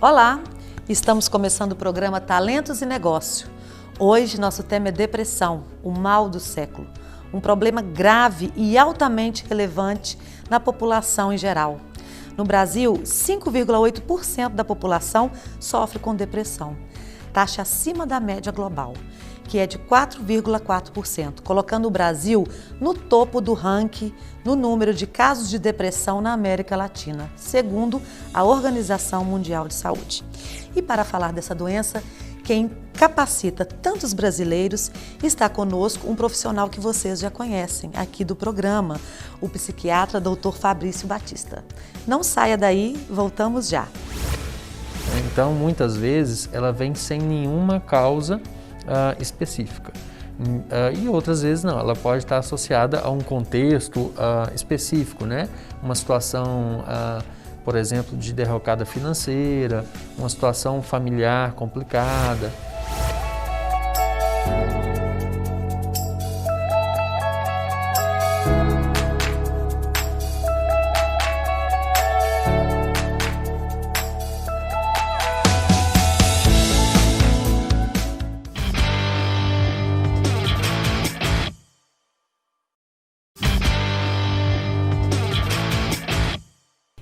Olá, estamos começando o programa Talentos e Negócio. Hoje nosso tema é depressão, o mal do século. Um problema grave e altamente relevante na população em geral. No Brasil, 5,8% da população sofre com depressão, taxa acima da média global, que é de 4,4%, colocando o Brasil no topo do ranking no número de casos de depressão na América Latina, segundo a Organização Mundial de Saúde. E para falar dessa doença, quem capacita tantos brasileiros, está conosco um profissional que vocês já conhecem aqui do programa, o psiquiatra Dr. Fabrício Batista. Não saia daí, voltamos já. Então, muitas vezes, ela vem sem nenhuma causa específica. E outras vezes não, ela pode estar associada a um contexto específico, né? Uma situação, por exemplo, de derrocada financeira, uma situação familiar complicada.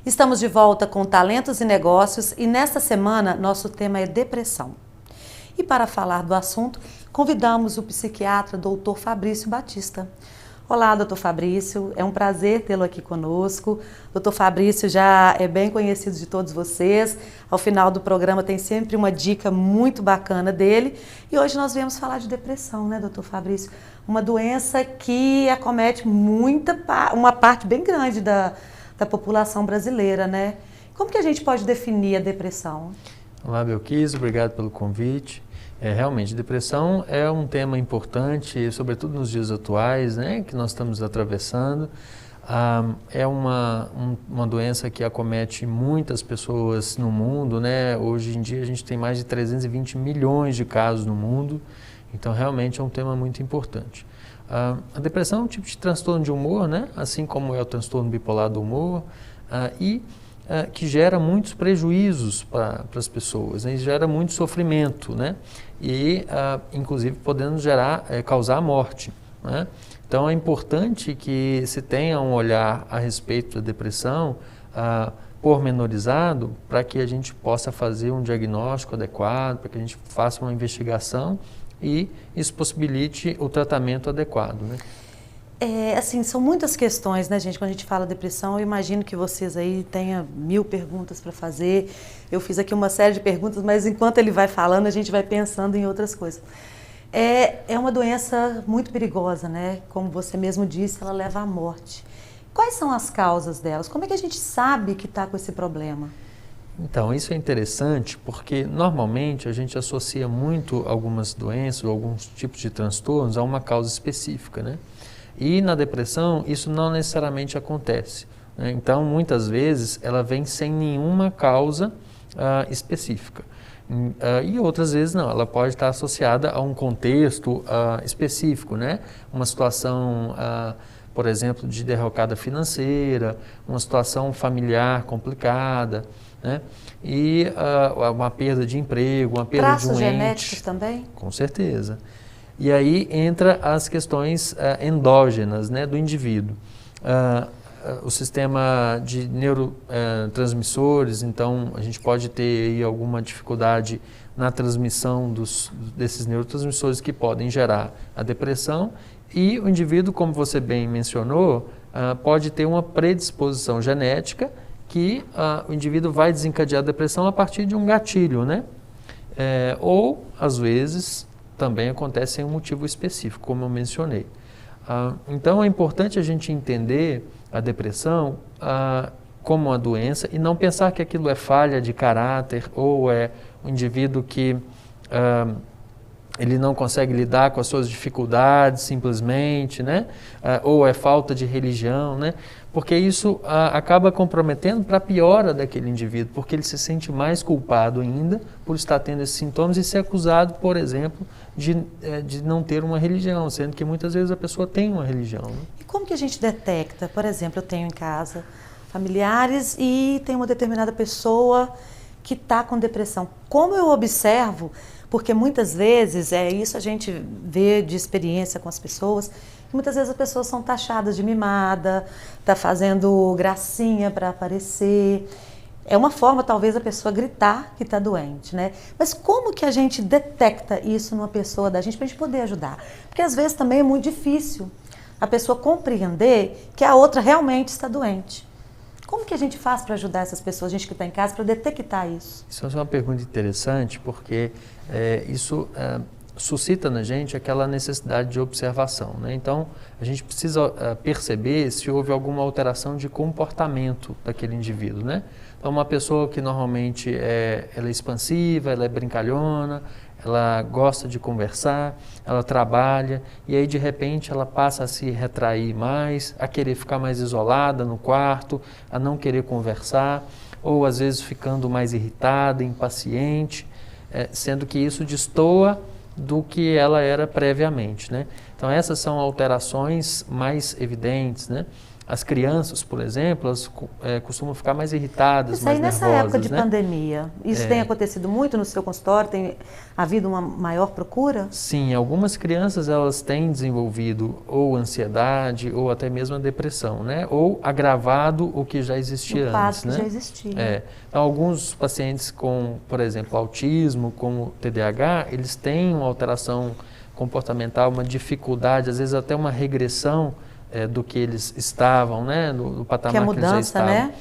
Estamos de volta com Talentos e Negócios e nesta semana nosso tema é depressão. E para falar do assunto, convidamos o psiquiatra Dr. Fabrício Batista. Olá, Dr. Fabrício, é um prazer tê-lo aqui conosco. Dr. Fabrício já é bem conhecido de todos vocês. Ao final do programa tem sempre uma dica muito bacana dele. E hoje nós viemos falar de depressão, né, Dr. Fabrício? Uma doença que acomete uma parte bem grande da população brasileira, né? Como que a gente pode definir a depressão? Olá, Belkis, obrigado pelo convite. Realmente, depressão é um tema importante, sobretudo nos dias atuais, né, que nós estamos atravessando. É uma doença que acomete muitas pessoas no mundo, né? Hoje em dia a gente tem mais de 320 milhões de casos no mundo, então realmente é um tema muito importante. A depressão é um tipo de transtorno de humor, né? Assim como é o transtorno bipolar do humor, que gera muitos prejuízos para as pessoas, né? E gera muito sofrimento, né? E, inclusive, podendo causar morte, né? Então, é importante que se tenha um olhar a respeito da depressão pormenorizado para que a gente possa fazer um diagnóstico adequado, para que a gente faça uma investigação e isso possibilite o tratamento adequado, né? Assim, são muitas questões, né, gente? Quando a gente fala depressão, eu imagino que vocês aí tenham 1000 perguntas para fazer. Eu fiz aqui uma série de perguntas, mas enquanto ele vai falando, a gente vai pensando em outras coisas. É uma doença muito perigosa, né? Como você mesmo disse, ela leva à morte. Quais são as causas delas? Como é que a gente sabe que está com esse problema? Então, isso é interessante porque normalmente a gente associa muito algumas doenças ou alguns tipos de transtornos a uma causa específica, né? E na depressão isso não necessariamente acontece, né? Então, muitas vezes ela vem sem nenhuma causa específica. E outras vezes não, ela pode estar associada a um contexto específico, né? Uma situação, por exemplo, de derrocada financeira, uma situação familiar complicada, né? E uma perda de emprego, uma perda de um ente. Traços genéticos também? Com certeza. E aí entra as questões endógenas, né, do indivíduo. O sistema de neurotransmissores, então a gente pode ter aí alguma dificuldade na transmissão desses neurotransmissores que podem gerar a depressão. E o indivíduo, como você bem mencionou, pode ter uma predisposição genética que o indivíduo vai desencadear a depressão a partir de um gatilho, né? Ou, às vezes, também acontece sem um motivo específico, como eu mencionei. Então, é importante a gente entender a depressão como uma doença e não pensar que aquilo é falha de caráter ou é um indivíduo que ele não consegue lidar com as suas dificuldades simplesmente, né? Ou é falta de religião, né? Porque isso acaba comprometendo para a piora daquele indivíduo, porque ele se sente mais culpado ainda por estar tendo esses sintomas e ser acusado, por exemplo, de não ter uma religião, sendo que muitas vezes a pessoa tem uma religião, né? E como que a gente detecta? Por exemplo, eu tenho em casa familiares e tem uma determinada pessoa que está com depressão. Como eu observo, porque muitas vezes, isso a gente vê de experiência com as pessoas, que muitas vezes as pessoas são taxadas de mimada, tá fazendo gracinha para aparecer. É uma forma, talvez, a pessoa gritar que está doente, né? Mas como que a gente detecta isso numa pessoa da gente para a gente poder ajudar? Porque às vezes também é muito difícil a pessoa compreender que a outra realmente está doente. Como que a gente faz para ajudar essas pessoas, a gente que está em casa, para detectar isso? Isso é uma pergunta interessante, porque isso suscita na gente aquela necessidade de observação, né? Então, a gente precisa perceber se houve alguma alteração de comportamento daquele indivíduo, né? Então, uma pessoa que normalmente ela é expansiva, ela é brincalhona, ela gosta de conversar, ela trabalha, e aí de repente ela passa a se retrair mais, a querer ficar mais isolada no quarto, a não querer conversar, ou às vezes ficando mais irritada, impaciente, sendo que isso destoa do que ela era previamente, né? Então essas são alterações mais evidentes, né? As crianças, por exemplo, elas costumam ficar mais irritadas, mais nervosas, nessa época de né? pandemia, isso tem acontecido muito no seu consultório? Tem havido uma maior procura? Sim, algumas crianças elas têm desenvolvido ou ansiedade ou até mesmo a depressão, né? Ou agravado o que já existia antes, né? Já existia. Então, alguns pacientes com, por exemplo, autismo, como TDAH, eles têm uma alteração comportamental, uma dificuldade, às vezes até uma regressão do que eles estavam, né, no patamar que eles já estavam. Né?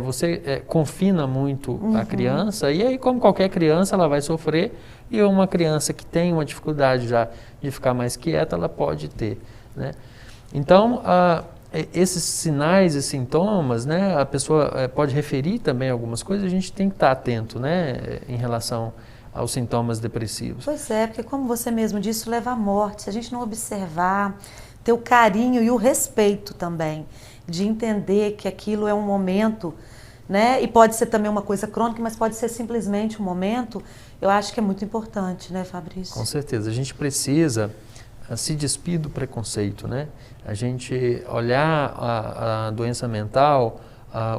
Você confina muito a criança, e aí, como qualquer criança, ela vai sofrer, e uma criança que tem uma dificuldade já de ficar mais quieta, ela pode ter, né? Então, esses sinais e sintomas, né, a pessoa pode referir também algumas coisas, a gente tem que estar atento, né, em relação aos sintomas depressivos. Pois é, porque como você mesmo disse, isso leva à morte. Se a gente não observar, ter o carinho e o respeito também, de entender que aquilo é um momento, né? E pode ser também uma coisa crônica, mas pode ser simplesmente um momento, eu acho que é muito importante, né, Fabrício? Com certeza, a gente precisa se despir do preconceito, né? A gente olhar a doença mental,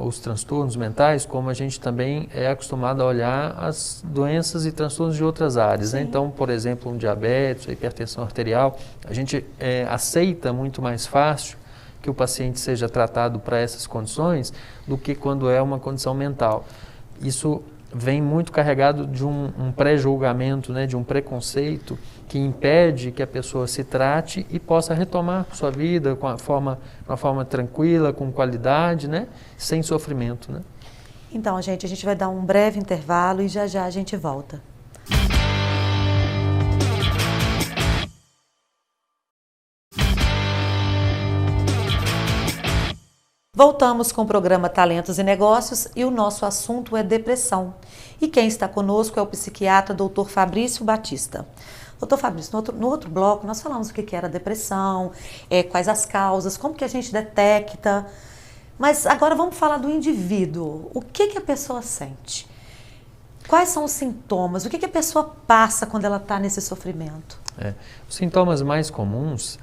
os transtornos mentais, como a gente também é acostumado a olhar as doenças e transtornos de outras áreas, né? Então, por exemplo, um diabetes, a hipertensão arterial, a gente aceita muito mais fácil que o paciente seja tratado para essas condições do que quando é uma condição mental. Isso vem muito carregado de um pré-julgamento, né, de um preconceito que impede que a pessoa se trate e possa retomar sua vida com uma forma tranquila, com qualidade, né, sem sofrimento, né? Então, gente, a gente vai dar um breve intervalo e já já a gente volta. Voltamos com o programa Talentos e Negócios e o nosso assunto é depressão. E quem está conosco é o psiquiatra Dr. Fabrício Batista. Doutor Fabrício, no outro bloco nós falamos o que era depressão, quais as causas, como que a gente detecta. Mas agora vamos falar do indivíduo. O que a pessoa sente? Quais são os sintomas? O que a pessoa passa quando ela está nesse sofrimento? Os sintomas mais comuns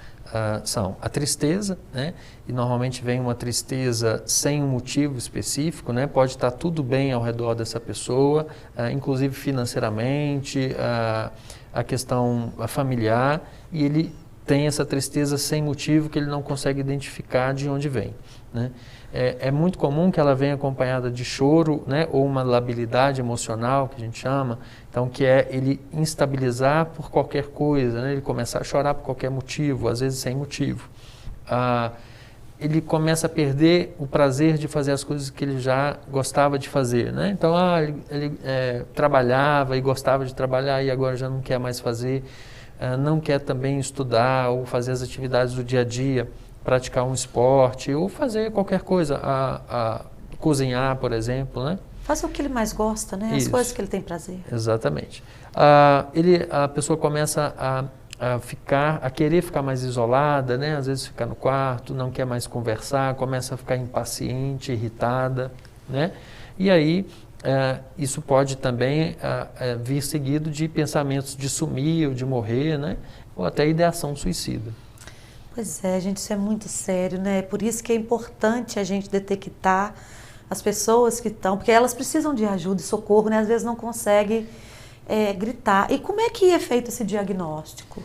são a tristeza, né? E normalmente vem uma tristeza sem um motivo específico, né? Pode estar tudo bem ao redor dessa pessoa, inclusive financeiramente, a questão familiar, e ele tem essa tristeza sem motivo que ele não consegue identificar de onde vem, né? É muito comum que ela venha acompanhada de choro, né, ou uma labilidade emocional, que a gente chama, então que é ele instabilizar por qualquer coisa, né, ele começar a chorar por qualquer motivo, às vezes sem motivo. Ele começa a perder o prazer de fazer as coisas que ele já gostava de fazer, né? Então, ele trabalhava e gostava de trabalhar e agora já não quer mais fazer, não quer também estudar ou fazer as atividades do dia a dia, praticar um esporte ou fazer qualquer coisa, cozinhar, por exemplo, né? Faça o que ele mais gosta, né? As coisas que ele tem prazer. Exatamente. A pessoa começa a querer ficar mais isolada, né? Às vezes ficar no quarto, não quer mais conversar, começa a ficar impaciente, irritada, né? E aí isso pode também vir seguido de pensamentos de sumir ou de morrer, né? Ou até ideação suicida. Pois é, gente, isso é muito sério, né? Por isso que é importante a gente detectar as pessoas que estão, porque elas precisam de ajuda e socorro, né? Às vezes não conseguem gritar. E como é que é feito esse diagnóstico?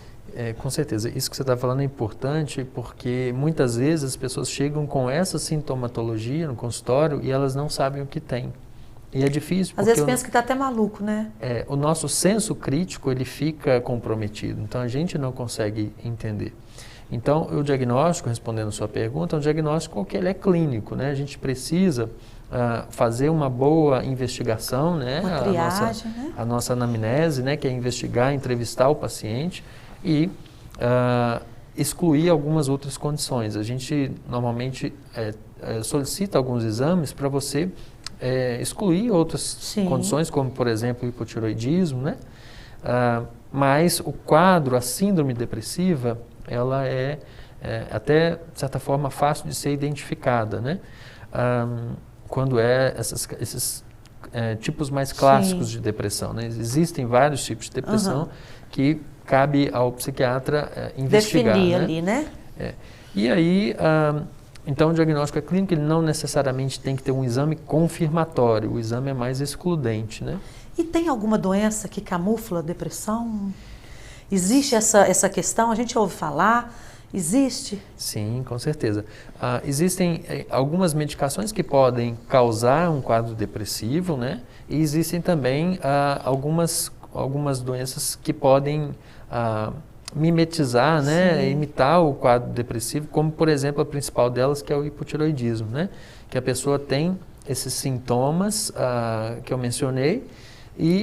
Com certeza, isso que você está falando é importante porque muitas vezes as pessoas chegam com essa sintomatologia no consultório e elas não sabem o que tem. E é difícil porque... Às vezes pensa que está até maluco, né? O nosso senso crítico ele fica comprometido, então a gente não consegue entender. Então, o diagnóstico, respondendo a sua pergunta, é um diagnóstico que ele é clínico, né? A gente precisa fazer uma boa investigação, né? Uma triagem, a nossa anamnese, né? Que é investigar, entrevistar o paciente e excluir algumas outras condições. A gente normalmente solicita alguns exames para você excluir outras condições, como por exemplo o hipotireoidismo, né? Mas o quadro, a síndrome depressiva, ela é até, de certa forma, fácil de ser identificada, né? Quando esses tipos mais clássicos de depressão, né? Existem vários tipos de depressão que cabe ao psiquiatra investigar. Definir, né? ali, né? E aí, então o diagnóstico clínico ele não necessariamente tem que ter um exame confirmatório, o exame é mais excludente, né? E tem alguma doença que camufla a depressão? Existe essa questão? A gente ouve falar? Existe? Sim, com certeza. Existem algumas medicações que podem causar um quadro depressivo, né? E existem também algumas doenças que podem mimetizar, né? Imitar o quadro depressivo, como por exemplo a principal delas que é o hipotireoidismo, né? Que a pessoa tem esses sintomas que eu mencionei,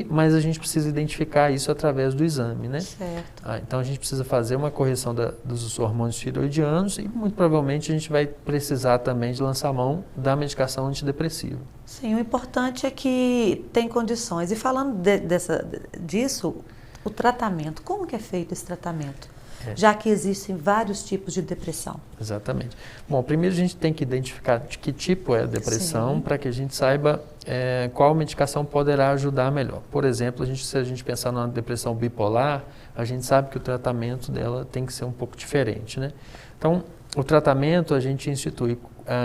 mas a gente precisa identificar isso através do exame, né? Certo. Então a gente precisa fazer uma correção dos hormônios tireoidianos e muito provavelmente a gente vai precisar também de lançar mão da medicação antidepressiva. Sim, o importante é que tem condições. E falando disso, o tratamento, como que é feito esse tratamento? Já que existem vários tipos de depressão. Exatamente. Bom, primeiro a gente tem que identificar de que tipo é a depressão para que a gente saiba qual medicação poderá ajudar melhor. Por exemplo, se a gente pensar numa depressão bipolar, a gente sabe que o tratamento dela tem que ser um pouco diferente, né? Então, o tratamento a gente institui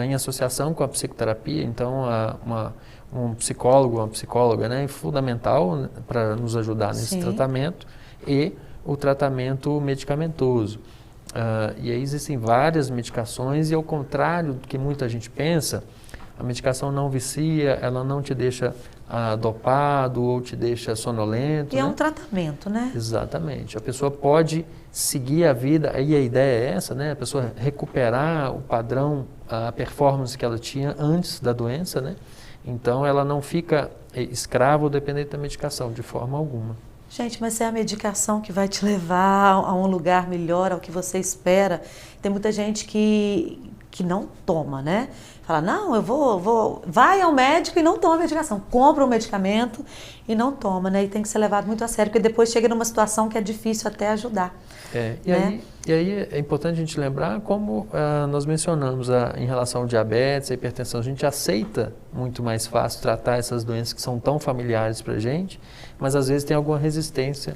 em associação com a psicoterapia, então um psicólogo, uma psicóloga, né, é fundamental para nos ajudar nesse tratamento e o tratamento medicamentoso. E aí existem várias medicações e ao contrário do que muita gente pensa, a medicação não vicia, ela não te deixa dopado ou te deixa sonolento. E é um tratamento, né? Exatamente. A pessoa pode seguir a vida, aí a ideia é essa, né? A pessoa recuperar o padrão, a performance que ela tinha antes da doença, né? Então ela não fica escrava ou dependente da medicação, de forma alguma. Gente, mas é a medicação que vai te levar a um lugar melhor, ao que você espera. Tem muita gente que não toma, né? Fala, não, eu vou... Vai ao médico e não toma a medicação. Compra o medicamento e não toma, né? E tem que ser levado muito a sério, porque depois chega numa situação que é difícil até ajudar. E aí é importante a gente lembrar, como nós mencionamos em relação ao diabetes, à hipertensão, a gente aceita muito mais fácil tratar essas doenças que são tão familiares para a gente, mas às vezes tem alguma resistência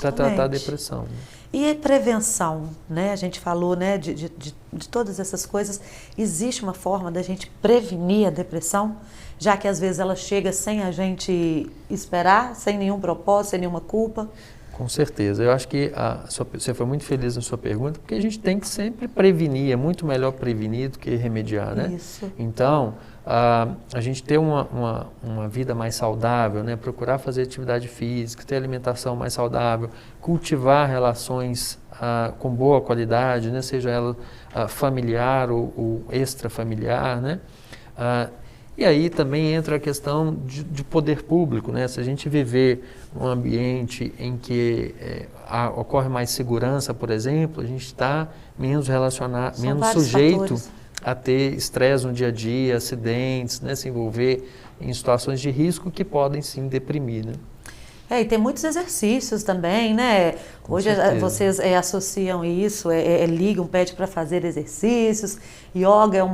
para tratar a depressão. Né? E a prevenção, né? A gente falou, né, de todas essas coisas. Existe uma forma da gente prevenir a depressão, já que às vezes ela chega sem a gente esperar, sem nenhum propósito, sem nenhuma culpa? Com certeza. Eu acho que você foi muito feliz na sua pergunta, porque a gente tem que sempre prevenir, é muito melhor prevenir do que remediar, né? Isso. Então, a gente ter uma vida mais saudável, né? Procurar fazer atividade física, ter alimentação mais saudável, cultivar relações com boa qualidade, né? Seja ela familiar ou extrafamiliar, né? E aí também entra a questão de poder público, né? Se a gente viver num ambiente em que ocorre mais segurança, por exemplo, a gente está menos menos sujeito a ter estresse no dia a dia, acidentes, né? Se envolver em situações de risco que podem sim deprimir, né? E tem muitos exercícios também, né? Hoje vocês associam isso, ligam, pedem para fazer exercícios. Yoga é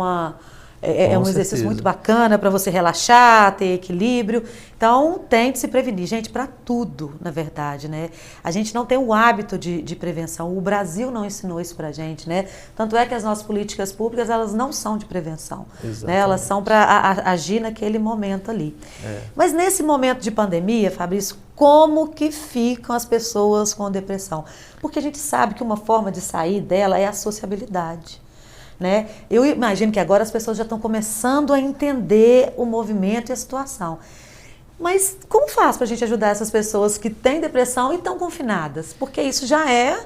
é um exercício muito bacana para você relaxar, ter equilíbrio. Então, tente se prevenir. Gente, para tudo, na verdade, né? A gente não tem o hábito de prevenção. O Brasil não ensinou isso para a gente, né? Tanto é que as nossas políticas públicas, elas não são de prevenção. Né? Elas são para agir naquele momento ali. Mas nesse momento de pandemia, Fabrício, como que ficam as pessoas com depressão? Porque a gente sabe que uma forma de sair dela é a sociabilidade. Né? Eu imagino que agora as pessoas já estão começando a entender o movimento e a situação. Mas como faz para a gente ajudar essas pessoas que têm depressão e estão confinadas? Porque isso já é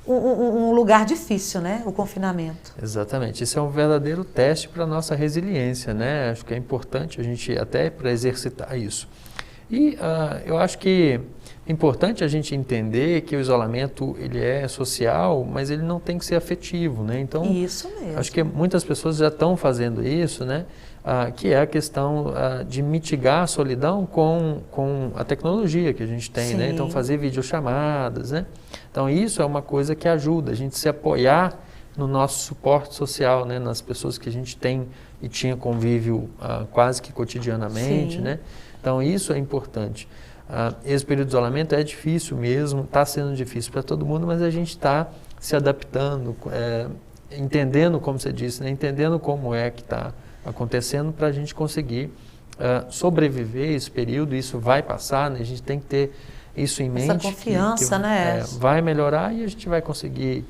um lugar difícil, né? O confinamento. Exatamente. Isso é um verdadeiro teste para a nossa resiliência, né? Acho que é importante a gente até para exercitar isso. E eu acho que é importante a gente entender que o isolamento ele é social, mas ele não tem que ser afetivo, né? Então, isso mesmo. Acho que muitas pessoas já estão fazendo isso, né? Que é a questão de mitigar a solidão com a tecnologia que a gente tem, né? Então, fazer videochamadas, né? Então, isso é uma coisa que ajuda a gente se apoiar no nosso suporte social, né? Nas pessoas que a gente tem e tinha convívio quase que cotidianamente, né? Então, isso é importante. Esse período de isolamento é difícil mesmo, está sendo difícil para todo mundo, mas a gente está se adaptando, entendendo, como você disse, né? Entendendo como é que está acontecendo para a gente conseguir sobreviver esse período. Isso vai passar, né? A gente tem que ter isso em mente. Essa confiança, né? Vai melhorar e a gente vai conseguir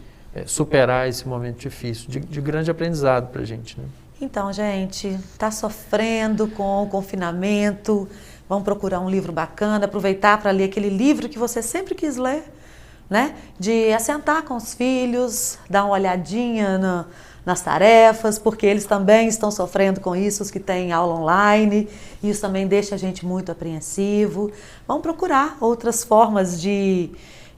superar esse momento difícil, de grande aprendizado para a gente, né? Então, gente, está sofrendo com o confinamento, vamos procurar um livro bacana, aproveitar para ler aquele livro que você sempre quis ler, né? De assentar com os filhos, dar uma olhadinha nas tarefas, porque eles também estão sofrendo com isso, os que têm aula online, isso também deixa a gente muito apreensivo. Vamos procurar outras formas de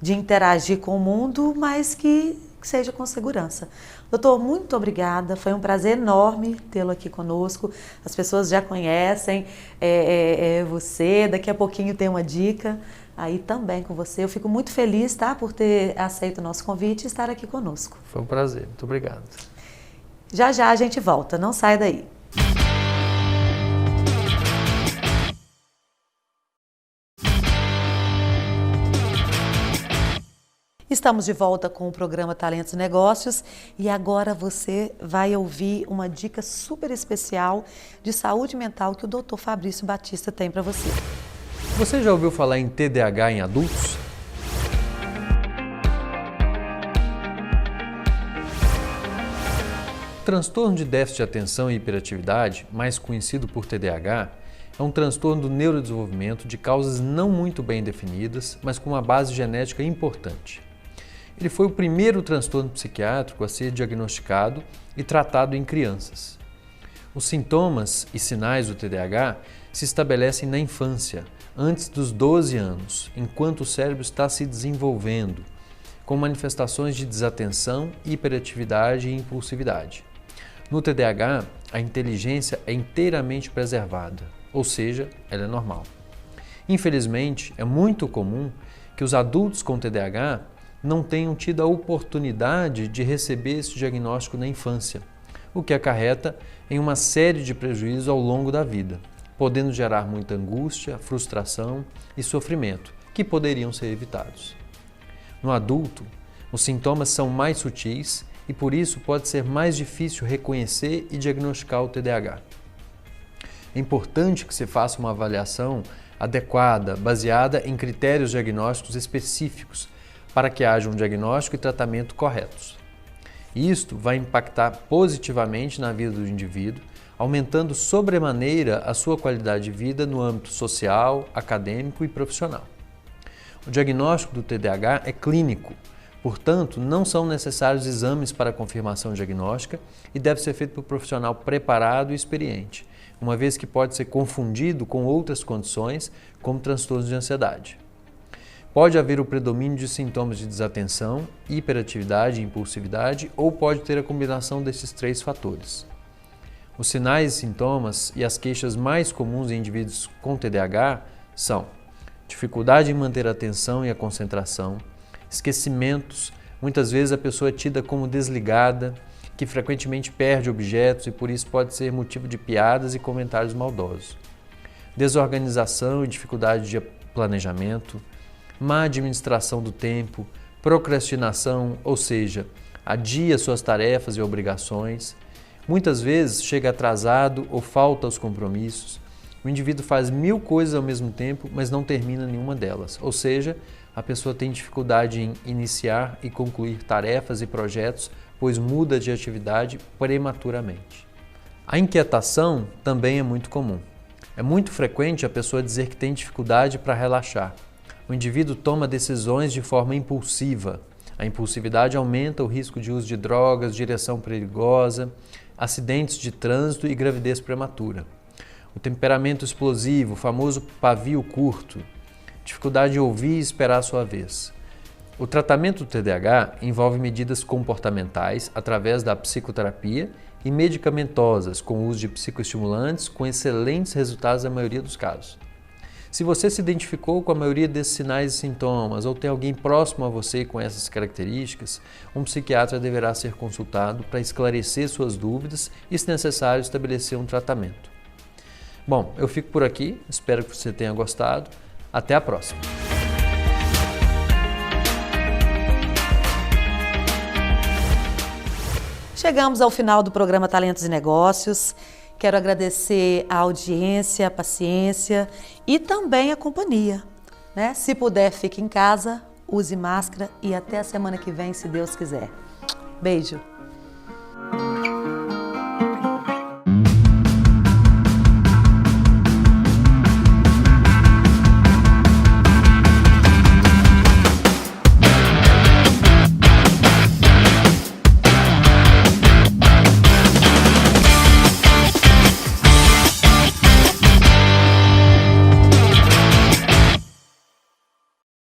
interagir com o mundo, mas que seja com segurança. Doutor, muito obrigada, foi um prazer enorme tê-lo aqui conosco. As pessoas já conhecem você, daqui a pouquinho tem uma dica aí também com você. Eu fico muito feliz, tá, por ter aceito o nosso convite e estar aqui conosco. Foi um prazer, muito obrigado. Já já a gente volta, não sai daí. Estamos de volta com o programa Talentos e Negócios e agora você vai ouvir uma dica super especial de saúde mental que o Dr. Fabrício Batista tem para você. Você já ouviu falar em TDAH em adultos? O transtorno de déficit de atenção e hiperatividade, mais conhecido por TDAH, é um transtorno do neurodesenvolvimento de causas não muito bem definidas, mas com uma base genética importante. Ele foi o primeiro transtorno psiquiátrico a ser diagnosticado e tratado em crianças. Os sintomas e sinais do TDAH se estabelecem na infância, antes dos 12 anos, enquanto o cérebro está se desenvolvendo, com manifestações de desatenção, hiperatividade e impulsividade. No TDAH, a inteligência é inteiramente preservada, ou seja, ela é normal. Infelizmente, é muito comum que os adultos com TDAH não tenham tido a oportunidade de receber esse diagnóstico na infância, o que acarreta em uma série de prejuízos ao longo da vida, podendo gerar muita angústia, frustração e sofrimento, que poderiam ser evitados. No adulto, os sintomas são mais sutis e por isso pode ser mais difícil reconhecer e diagnosticar o TDAH. É importante que se faça uma avaliação adequada, baseada em critérios diagnósticos específicos, para que haja um diagnóstico e tratamento corretos. Isto vai impactar positivamente na vida do indivíduo, aumentando sobremaneira a sua qualidade de vida no âmbito social, acadêmico e profissional. O diagnóstico do TDAH é clínico, portanto, não são necessários exames para confirmação diagnóstica e deve ser feito por um profissional preparado e experiente, uma vez que pode ser confundido com outras condições, como transtornos de ansiedade. Pode haver o predomínio de sintomas de desatenção, hiperatividade e impulsividade, ou pode ter a combinação desses três fatores. Os sinais e sintomas e as queixas mais comuns em indivíduos com TDAH são dificuldade em manter a atenção e a concentração, esquecimentos, muitas vezes a pessoa é tida como desligada, que frequentemente perde objetos e por isso pode ser motivo de piadas e comentários maldosos. Desorganização e dificuldade de planejamento, má administração do tempo, procrastinação, ou seja, adia suas tarefas e obrigações. Muitas vezes chega atrasado ou falta aos compromissos. O indivíduo faz 1000 coisas ao mesmo tempo, mas não termina nenhuma delas. Ou seja, a pessoa tem dificuldade em iniciar e concluir tarefas e projetos, pois muda de atividade prematuramente. A inquietação também é muito comum. É muito frequente a pessoa dizer que tem dificuldade para relaxar. O indivíduo toma decisões de forma impulsiva. A impulsividade aumenta o risco de uso de drogas, direção perigosa, acidentes de trânsito e gravidez prematura. O temperamento explosivo, o famoso pavio curto, dificuldade de ouvir e esperar a sua vez. O tratamento do TDAH envolve medidas comportamentais através da psicoterapia e medicamentosas, com o uso de psicoestimulantes, com excelentes resultados na maioria dos casos. Se você se identificou com a maioria desses sinais e sintomas ou tem alguém próximo a você com essas características, um psiquiatra deverá ser consultado para esclarecer suas dúvidas e, se necessário, estabelecer um tratamento. Bom, eu fico por aqui, espero que você tenha gostado. Até a próxima! Chegamos ao final do programa Talentos e Negócios. Quero agradecer a audiência, a paciência e também a companhia, né? Se puder, fique em casa, use máscara e até a semana que vem, se Deus quiser. Beijo!